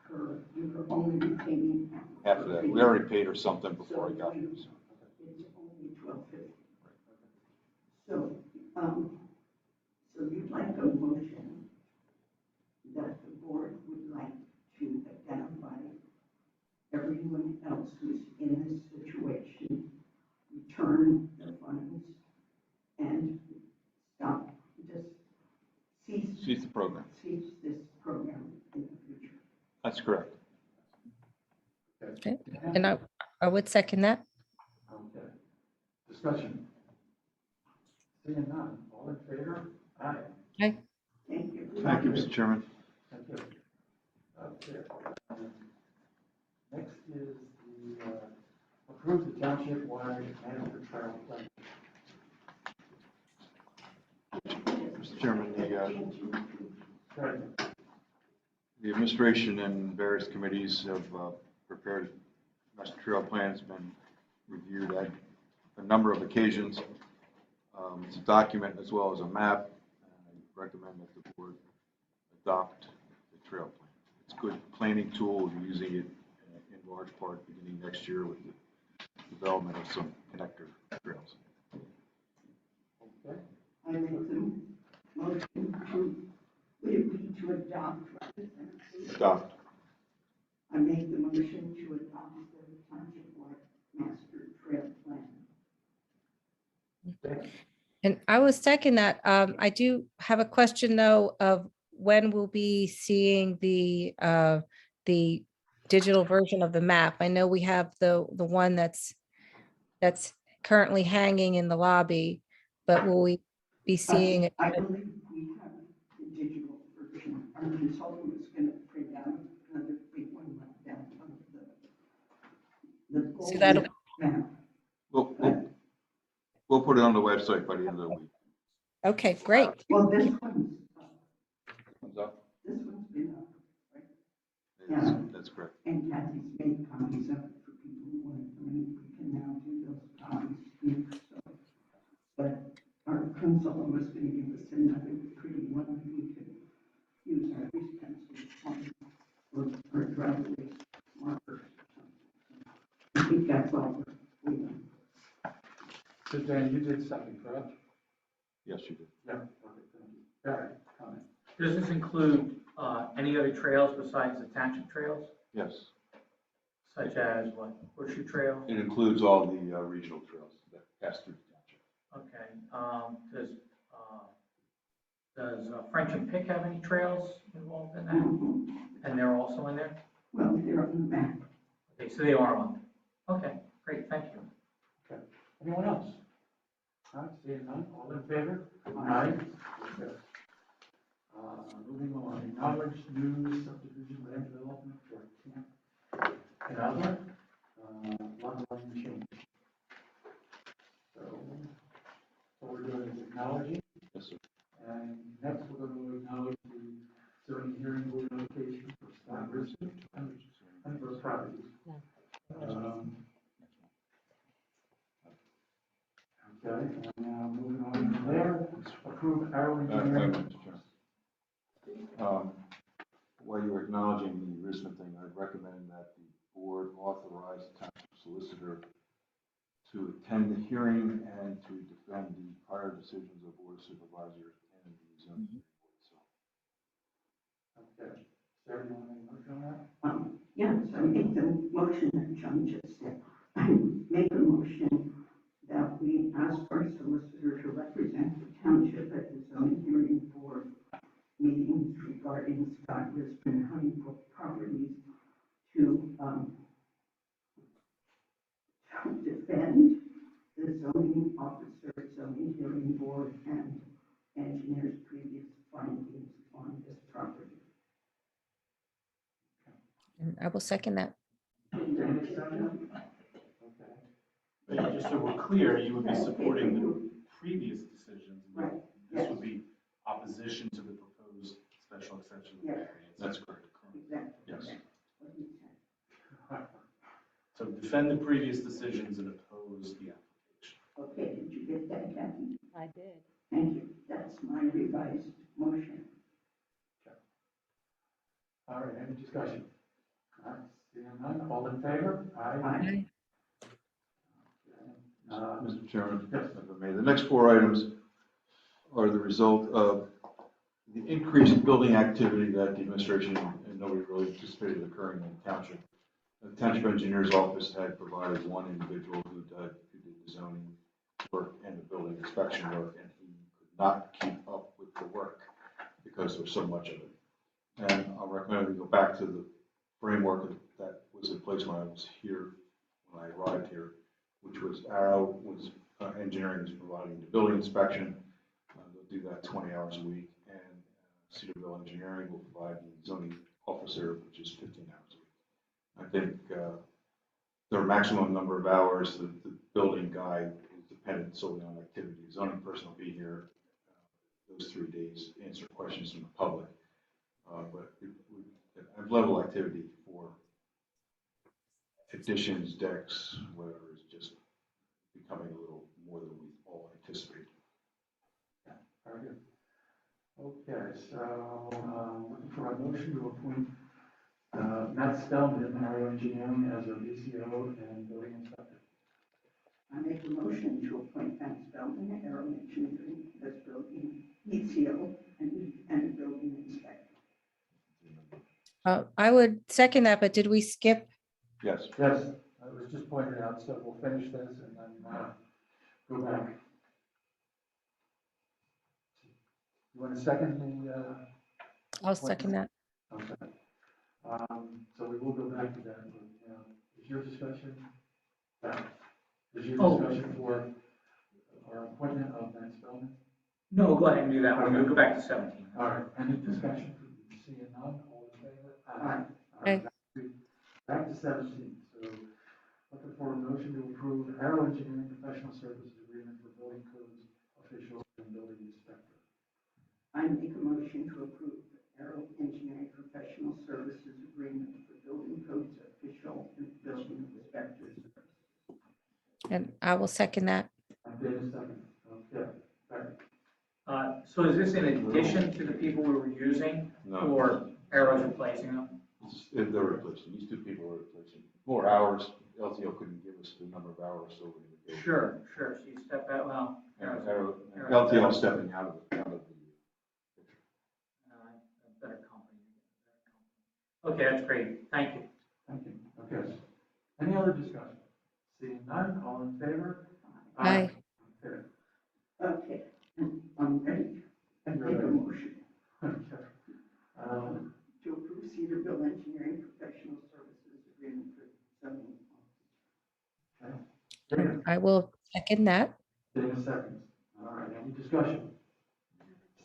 her, we were only retaining half. after that, we already paid her something before I got here. So. It's only $12.50. So, Cease the program. cease this program in the future. That's correct. Okay. And I would second that. Okay. Discussion. Seeing none, all in favor? Aye. Okay. Thank you. Thank you, Mr. Chairman. Thank you. Okay. Next is the, approve the township-wide master trail plan. Mr. Chairman, Sorry. the administration and various committees have prepared master trail plans, been reviewed at a number of occasions. It's a document as well as a map. I recommend that the board adopt the trail plan. It's a good planning tool. We'll be using it in large part beginning next year with the development of some connector trails. Okay. I make the motion to, would it be to adopt rather than approve? Adopt. I make the motion to adopt the township-wide master trail plan. And I will second that. I do have a question though of when we'll be seeing the digital version of the map. I know we have the one that's currently hanging in the lobby, but will we be seeing it? I believe we have the digital version. Our consultant was going to print out another big one like that of the So that'll, map. We'll put it on the website by the end of the week. okay, great. Well, this one's, Thumbs up? this one's been up, right? Yes, Yeah. that's correct. And Kathy's made copies of it for people who want it. I mean, we can now do those copies here, so. But our consultant was going to give us another pretty one, we could use our grease pencils on, or driveway markers or something. I think that's all we're doing. So Dan, you did something, correct? Yes, you did. Yeah. Okay, thank you. Barry, comment. Does this include any other trails besides the township trails, Yes. such as what, horseshoe trail? It includes all the regional trails that pass through the township. Okay, does French and Pick have any trails involved in that? Mhm. And they're also in there? Well, they're on the map. Okay, so they are on there. Okay, great, thank you. Anyone else? All right, seeing none, all in favor? Aye. Okay. Moving on, acknowledge new subdivision land development for camp and other, lot line change. So, what we're doing is acknowledging, Yes, sir. and next we're going to acknowledge the zoning hearing board notification for Scott Richard and those properties. Okay, and now moving on from there, approve hourly. Wait a minute, Mr. Chairman. While you were acknowledging the Risman thing, I'd recommend that the board authorize the township solicitor to attend the hearing and to defend the prior decisions of board of supervisors and the zoning hearing board itself. Okay, Sarah, you want to make a motion on that? Yes, I make the motion that John just said. I make a motion that we ask our solicitor to represent the township at the zoning hearing board meetings regarding Scott Risman Honeybrook properties to defend the zoning officer, zoning hearing board, and engineer's previous findings on this property. And I will second that. Any second? Okay. Just so we're clear, you would be supporting the previous decisions. Right, This yes. would be opposition to the proposed special exception. Yes. That's correct. Exactly. Yes. What he said. So defend the previous decisions and oppose the application. Okay, did you get that, Kathy? I did. Thank you. That's my revised motion. All right, any discussion? All right, seeing none, all in favor? Aye. Mr. Chairman, Yes. if I may, the next four items are the result of the increased building activity that the administration and nobody really anticipated occurring in the township. The township engineer's office had provided one individual who did the zoning work and the building inspection work, and he could not keep up with the work because because there's so much of it. And I'll recommend we go back to the framework that was in place when I was here, when I arrived here, which was Arrow was, engineering was providing the building inspection. They'll do that 20 hours a week, and Cedarville Engineering will provide the zoning officer, which is 15 hours a week. I think their maximum number of hours, the building guy is dependent solely on activity. The zoning person will be here those 3 days, answer questions from the public. But level activity for additions, decks, whatever, is just becoming a little more than we all anticipated. Very good. Okay, so, looking for a motion to appoint, Matt Spellman, Arrow Engineering, as our BCO and building inspector. I make a motion to appoint Matt Spellman, Arrow Engineering, as building ECO and building inspector. I would second that, but did we skip? Yes. Yes, I was just pointed out, so we'll finish this and then, go back. You want to second the, I'll second that. okay. So we will go back to that, but, is your discussion, is your discussion for our appointment of Matt Spellman? No, go ahead and do that one. We'll go back to 17. All right, any discussion? Seeing none, all in favor? Aye. All right, back to 17, so looking for a motion to approve Arrow Engineering Professional Services Agreement for building codes official and building inspector. I make a motion to approve Arrow Engineering Professional Services Agreement for building codes official and building inspector services. And I will second that. And David second, okay, Barry. So is this in addition to the people we were using, No. or Arrow's replacing them? They're replacing, these two people are replacing. More hours, LTO couldn't give us the number of hours, so we're going to go. Sure, so you step out, well, And Arrow's LTO stepping out of the picture. a better company. Okay, that's great, thank you. Thank you, okay. Any other discussion? Seeing none, all in favor? Aye. Okay. Okay, I'm ready. I make a motion Okay. to approve Cedarville Engineering Professional Services Agreement for zoning. Dana, I will second that. Dana seconds. All right, any discussion?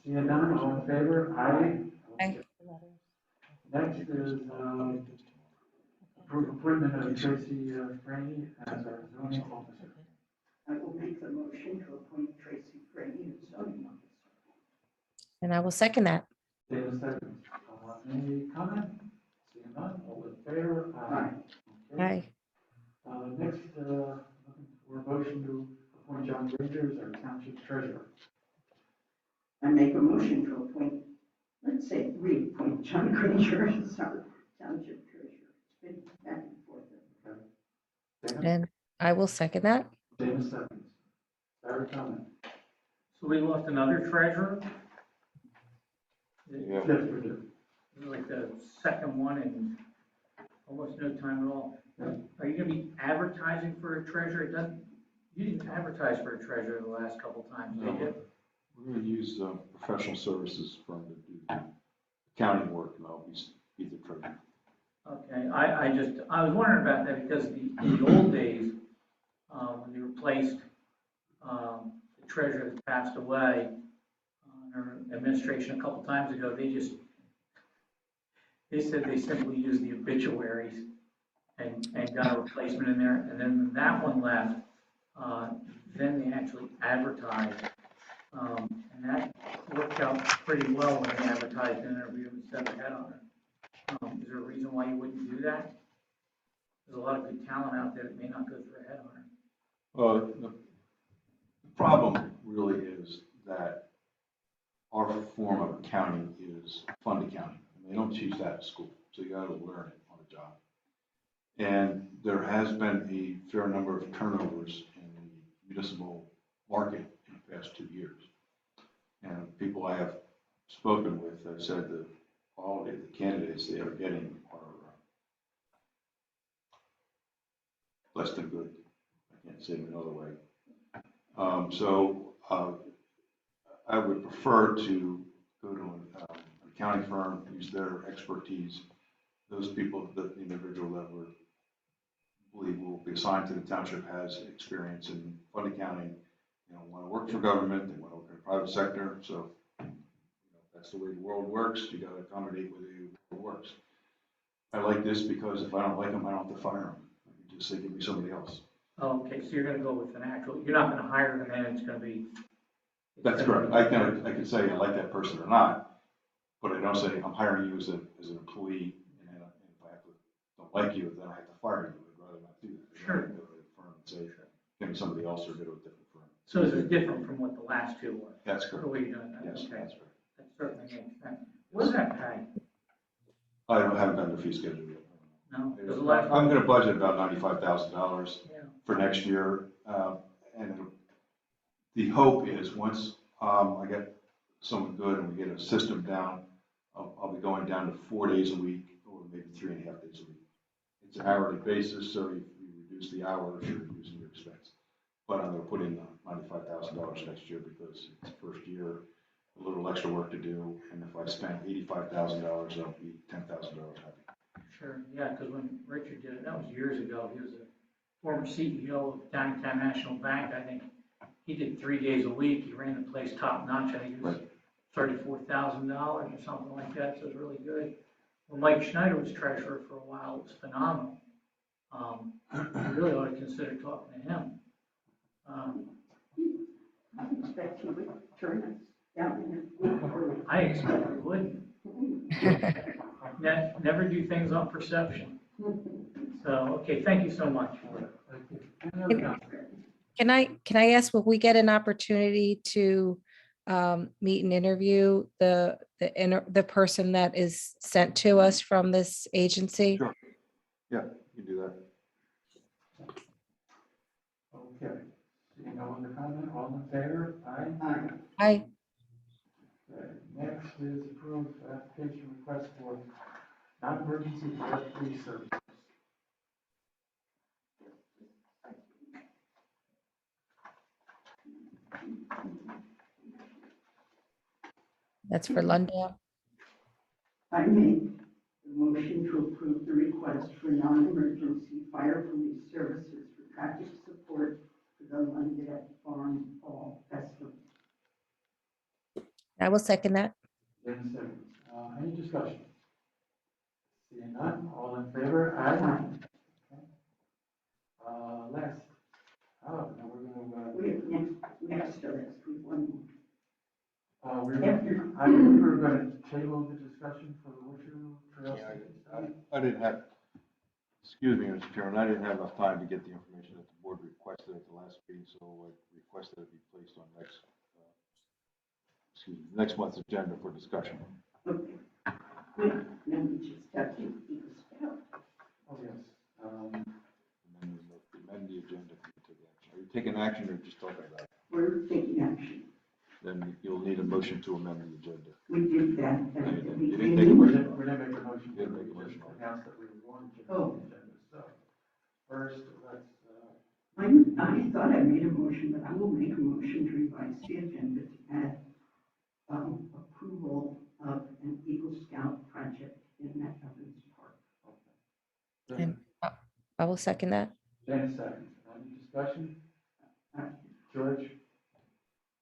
Seeing none, all in favor? Aye. Aye. Next is, approve appointment of Tracy Franny as our zoning officer. I will make the motion to appoint Tracy Gray as zoning officer. And I will second that. Dana seconds. Any comment? Seeing none, all in favor? Aye. Okay. Aye. Next, looking for a motion to appoint John Granger as our township treasurer. I make a motion to appoint, let's say, reappoint John Granger as our township treasurer. It's been back and forth. Dana? And I will second that. Dana seconds. Barry, comment? So we lost another treasurer? Yeah. Yes, we do. This is like the second one in almost no time at all. Are you gonna be advertising for a treasurer? It doesn't, you didn't advertise for a treasurer the last couple times, did you? We're going to use a professional services firm to do the accounting work, and I'll be the treasurer. Okay, I was wondering about that because in the old days, when they replaced, the treasurer that passed away, in our administration a couple times ago, they said they simply used the obituaries and got a replacement in there, and then when that one left, then they actually advertised, and that worked out pretty well when they advertised an interview instead of headhunter. Is there a reason why you wouldn't do that? There's a lot of good talent out there that may not go through a headhunter. The problem really is that our form of accounting is fund accounting. And they don't teach that at school, so you got to learn it on the job. And there has been a fair number of turnovers in the municipal market in the past 2 years. And people I have spoken with have said that all of the candidates they are getting are less than good. I can't say it another way. I would prefer to go to accounting firm, use their expertise. Those people, the individual that we believe will be assigned to the township has experience in fund accounting, want to work for government, they want to work in the private sector, so that's the way the world works. You got to accommodate with the world works. I like this because if I don't like them, I don't have to fire them. I can just say, give me somebody else. Oh, okay, so you're gonna go with an actual, you're not gonna hire them and it's gonna be. That's correct. I can say I like that person or not, but I don't say I'm hiring you as an employee, and if I don't like you, then I have to fire you. I'd rather not do that. Sure. I'd rather go to the firm and say, give me somebody else or go to a different firm. So this is different from what the last two were? That's The correct. way you're doing that? Yes, Okay. that's right. That certainly makes sense. What does that pay? Haven't done the fee schedule yet. No? Because the last I'm one, going to budget about $95,000 yeah, for next year, and the hope is once I get someone good and we get a system down, I'll be going down to 4 days a week or maybe 3.5 days a week. It's an hourly basis, so you reduce the hours, you're reducing your expense. But I'm going to put in $95,000 next year because it's the first year, a little extra work to do, and if I spend $85,000, I'll be $10,000 happy. sure, yeah, because when Richard did it, that was years ago, he was a former CEO of Downtown National Bank, I think. He did 3 days a week, he ran the place top notch, I think it was $34,000 or something like that, so it was really good. When Mike Schneider was treasurer for a while, it was phenomenal. You really ought to consider talking to him. I expect you would turn us down in I expect he wouldn't. Never do things on perception. So, okay, thank you so much. Any other comments? Can I ask, will we get an opportunity to meet and interview the person that is sent to us from this agency? Sure. Yeah, you can do that. Okay. Seeing no other comment, all in favor? Aye. Aye. Okay. Next is approved application request for non-emergency directory services. That's for Lundale. I make the motion to approve the request for non-emergency fire police services for traffic support for the London Farm Fall Festival. I will second that. Then seconds. Any discussion? Seeing none, all in favor? Aye. Last. Oh, now we're gonna, We have still has one I think we're gonna table the discussion for the Horseshoe Trail Yeah, Safety Study. I didn't have, excuse me, Mr. Chairman, I didn't have enough time to get the information that the board requested at the last meeting, so I requested it be placed on next month's agenda for discussion. Okay. Then we just have to keep this out. Oh, yes. Amend the agenda for you to take action. Are you taking action or just talking about it? We're taking action. Then you'll need a motion to amend the agenda. We did that. You didn't take a motion. We didn't make a motion. You didn't make a We motion. just announced that we were going to change Oh. the agenda. So first, let's, I thought I made a motion, but I will make a motion to revise the agenda to add approval of an Eagle Scout project in Evans Park. And I will second that. then second. Any discussion? Uh, George?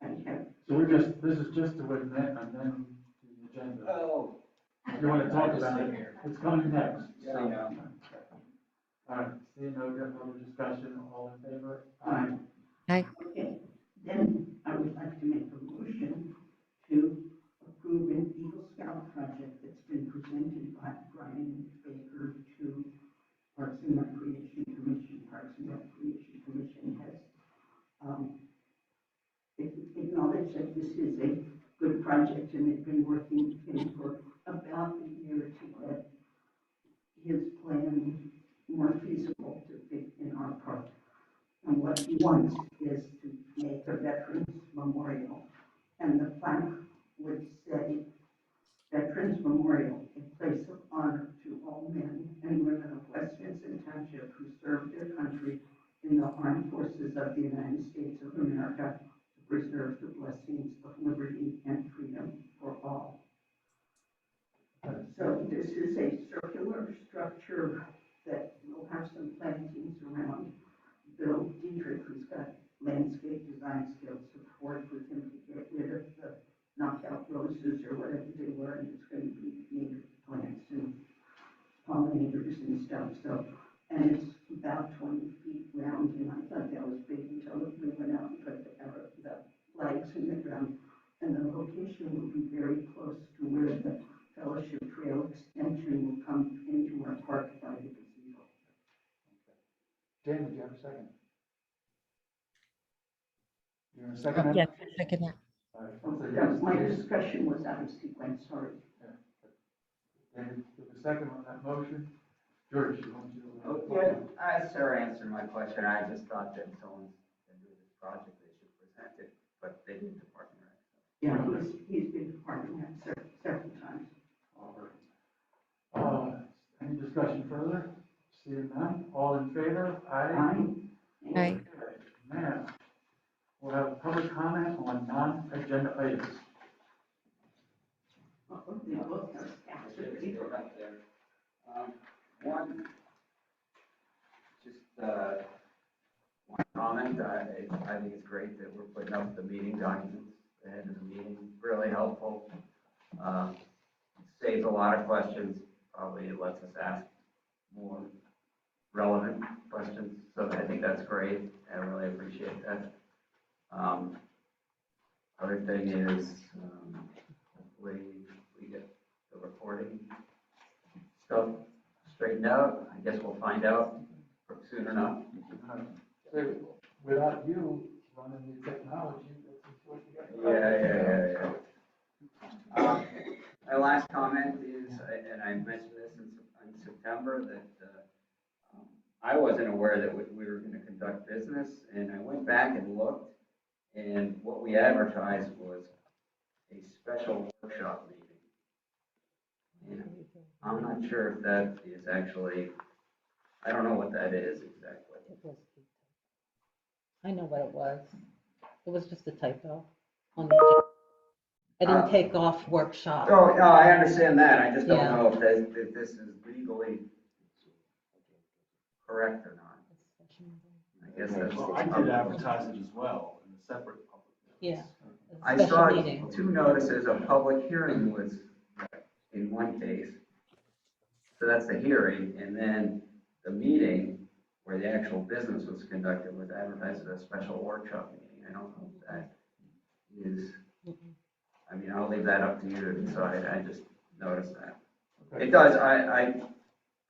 I have, So this is just to amend the agenda. Oh. If you want to talk about it, Here. it's coming next. Yeah, I know. All right, seeing no other discussion, all in favor? okay, then I would like to make a motion to approve an Eagle Scout project that's been presented by Brian Baker to Parks and Recreation Commission. Parks and Recreation Commission has acknowledged that this is a good project and they've been working with him for about a year to get his plan more feasible to fit in our park. And what he wants is to make a veterans memorial. And the plaque would say, Veterans Memorial, a place of honor to all men and women of West Vincent Township who served their country in the armed forces of the United States of America to preserve the blessings of liberty and freedom for all. sure that we'll have some plantings around. Bill Diedrich, who's got landscape design skills, to work with him to get rid of the knockout roses or whatever they were, and it's going to be native plants and pollinators and stuff, so, and it's about 20 feet round, and I thought that was big until we went out and put the flags in the ground. And the location will be very close to where the Fellowship Trail extension will come into our park by the gazebo. Dan, did you have a second? You have a second? Yeah, second that. All right, so That- My yes, discussion was out of sequence, sorry. Dan, with a second on that motion. George, you want to? Oh, yeah, Sarah answered my question. I just thought that someone's been doing this project, they should present it, but they didn't Department of Rec. Yeah, he's been departing that several times. All right. Any discussion further? Seeing none, all in favor? Aye. Aye. Now, we'll have public comment on non-agenda items. They both have stacks of paper. One, just, one comment, I think it's great that we're putting up the meeting documents ahead of the meeting, really helpful. Saves a lot of questions, probably lets us ask more relevant questions, so I think that's great, I really appreciate that. Other thing is, hopefully we get the recording stuff straightened out. I guess we'll find out soon enough. So, without you running the technology, that's what you got. Yeah. My last comment is, and I mentioned this in September, that I wasn't aware that we were going to conduct business, and I went back and looked, and what we advertised was a special workshop meeting. And I'm not sure if that is actually, I don't know what that is exactly. I know what it was. It was just a typo on the, I didn't take off workshop. Oh, no, I understand that. I just don't Yeah. know if this is legally correct or not. I guess that's. Well, I did advertise it as well in a separate public notice. Yeah. I Special saw meeting. 2 notices, a public hearing was in one case. So that's the hearing, and then the meeting where the actual business was conducted was advertised as a special workshop meeting. I don't know if that is, I mean, I'll leave that up to you to decide. I just noticed that. It does, I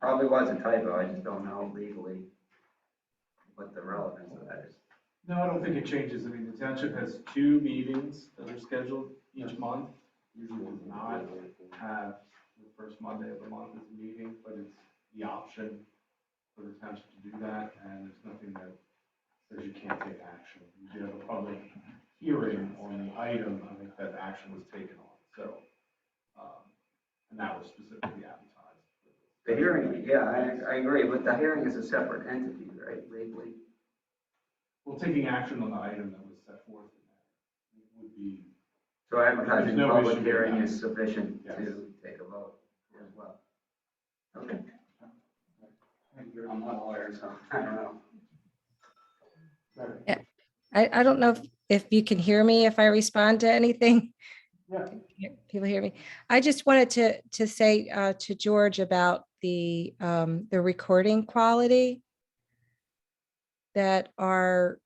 probably was a typo. I just don't know legally what the relevance of that is. No, I don't think it changes. I mean, the township has 2 meetings that are scheduled each month. Usually does not have the first Monday of the month as a meeting, but it's the option for the township to do that, and there's nothing that says you can't take action. You do have a public hearing on the item, I think that action was taken on, so, and that was specifically advertised. The hearing, yeah, I agree, but the hearing is a separate entity, right, legally? Well, taking action on the item that was set forth in there would be, So advertising There's no public issue with hearing that. is sufficient Yes. to take a vote as well. Okay, Thank you. I'm not a lawyer, so I don't know. Sorry. I don't know if you can hear me, if I respond to anything. Yeah. People hear me. I just wanted to say to George about the recording quality, that our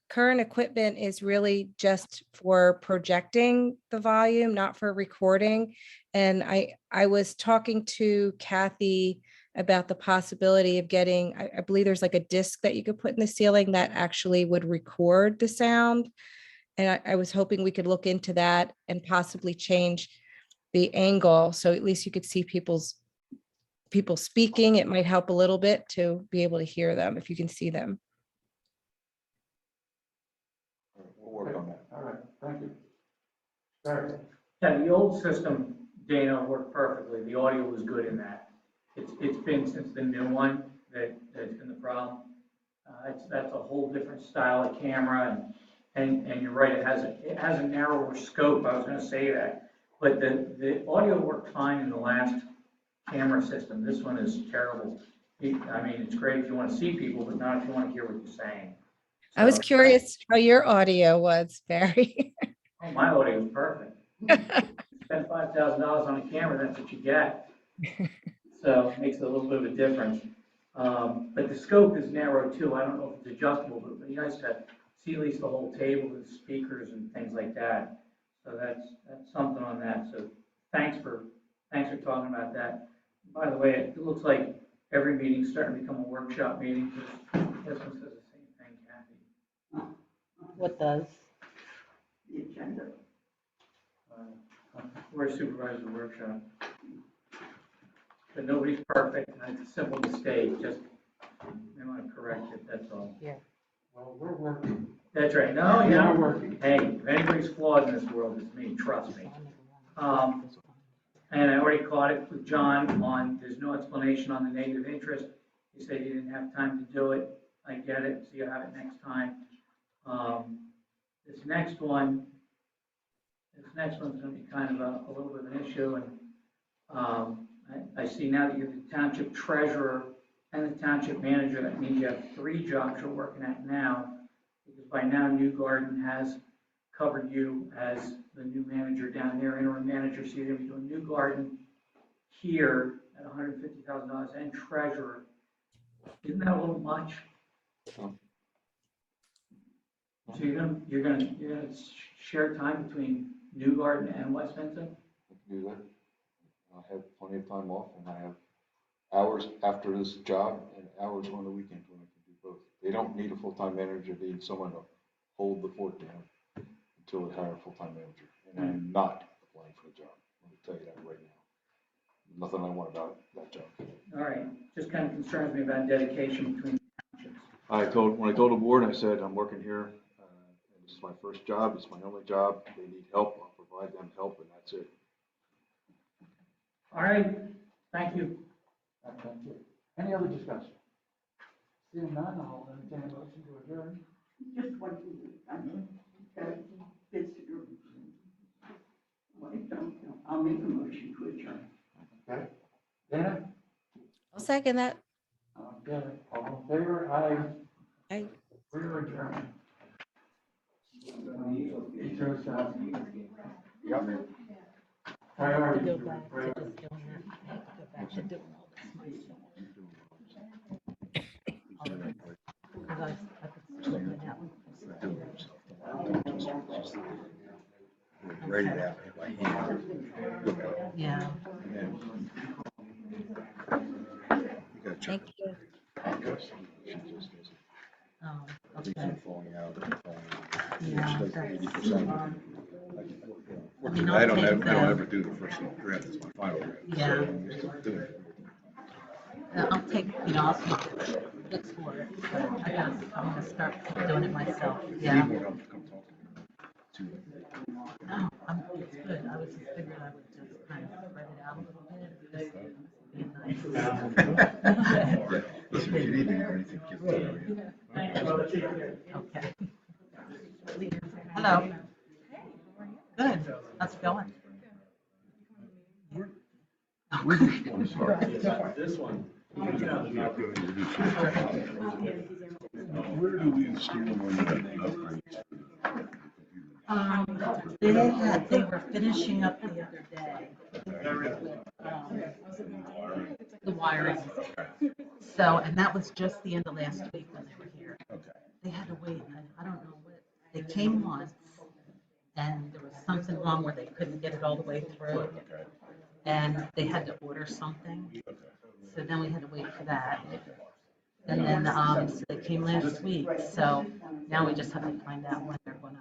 current equipment is really just for projecting the volume, not for recording. And I was talking to Kathy about the possibility of getting, I believe there's like a disc that you could put in the ceiling that actually would record the sound. And I was hoping we could look into that and possibly change the angle, so at least you could see people speaking. It might help a little bit to be able to hear them if you can see them. We'll work on that. All right, thank you. Sorry. Yeah, the old system, Dana, worked perfectly. The audio was good in that. It's been since the new one that's been the problem. That's a whole different style of camera, and you're right, it has a narrower scope. I was gonna say that. But the audio worked fine in the last camera system. This one is terrible. I mean, it's great if you want to see people, but not if you want to hear what you're saying. I was So- curious how your audio was, Barry. Oh, my audio is perfect. Spend $5,000 on a camera, that's what you get. So it makes a little bit of a difference. But the scope is narrow too. I don't know if it's adjustable, but it'd be nice to see at least the whole table with speakers and things like that. So that's something on that. So thanks for talking about that. By the way, it looks like every meeting's starting to become a workshop meeting. This one says the same thing, Kathy. What does? The agenda. We're a supervisor workshop. But nobody's perfect, and it's a simple mistake, just, I want to correct it, that's all. Well, we're working. That's right, no, you We're know, working. hey, if anybody's flawed in this world, it's me, trust me. And I already caught it with John on, there's no explanation on the negative interest. He said he didn't have time to do it. I get it, so you'll have it next time. This next one's gonna be kind of a little bit of an issue, and I see now that you're the township treasurer and the township manager. That means you have 3 jobs you're working at now, because by now New Garden has covered you as the new manager down there, interim manager, so you're gonna be doing New Garden here at $150,000 and treasurer. Isn't that a little much? So you're gonna share time between New Garden and West Vincent? I can do that. I have plenty of time off, and I have hours after this job and hours on the weekend when I can do both. They don't need a full-time manager, they need someone to hold the fort down until they hire a full-time manager. And I'm not applying for the job, let me tell you that right now. Nothing I want about that job. All right, just kind of concerns me about dedication between townships. When I told the board, I said, I'm working here, and this is my first job, it's my only job, they need help, I'll provide them help, and that's it. All right, thank you. Thank you. Any other discussion? Seeing none, I'll entertain a motion to adjourn. Just one thing, visitor. Well, I don't know. I'll make a motion to adjourn. Okay. Dana? I'll second that. Okay, all in favor? Aye. Aye. We're adjourned. 8:07. Yep. I have to Priorities. go back to just doing that. I have to go back to doing all this myself. Because I could split it out. Write it out by hand. Yeah. You gotta check. Thank you. Okay. Falling out. Yeah. Fortunately, I don't ever do the first draft, it's my final draft. Yeah. So I'm used to doing it. I'll take, I'll look for it. But I'm gonna start doing it myself. Yeah. Need more help to come talk to me. No, it's good. I was just figuring I would just kind of spread it out a little bit. Just be nice. Listen, if you need me or anything, give me a call. Okay. Hello. Good. How's it going? This one. Where do we stand on the upgrades? They were finishing up the other day. The wiring. So, and that was just the end of last week when they were here. Okay. They had to wait, I don't know what, they came once, and there was something wrong where they couldn't get it all the way through, Okay. and they had to order something, Okay. so then we had to wait for that. And then, so they came last week, so now we just have to find out when they're gonna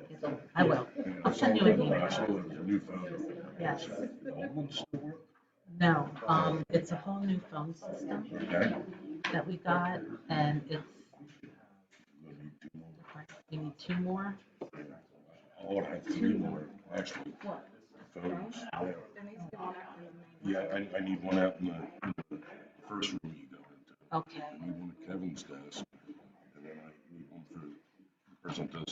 get them. I will. I'll send you an email. I saw there was a new phone. Yes. The old one still work? No, it's a whole new phone system Okay. that we got, and it's, We'll need two more. you need 2 more? I ought to have 3 more, actually. Phones. Yeah, I need one out in the first room you go into. Okay. I need one at Kevin's desk.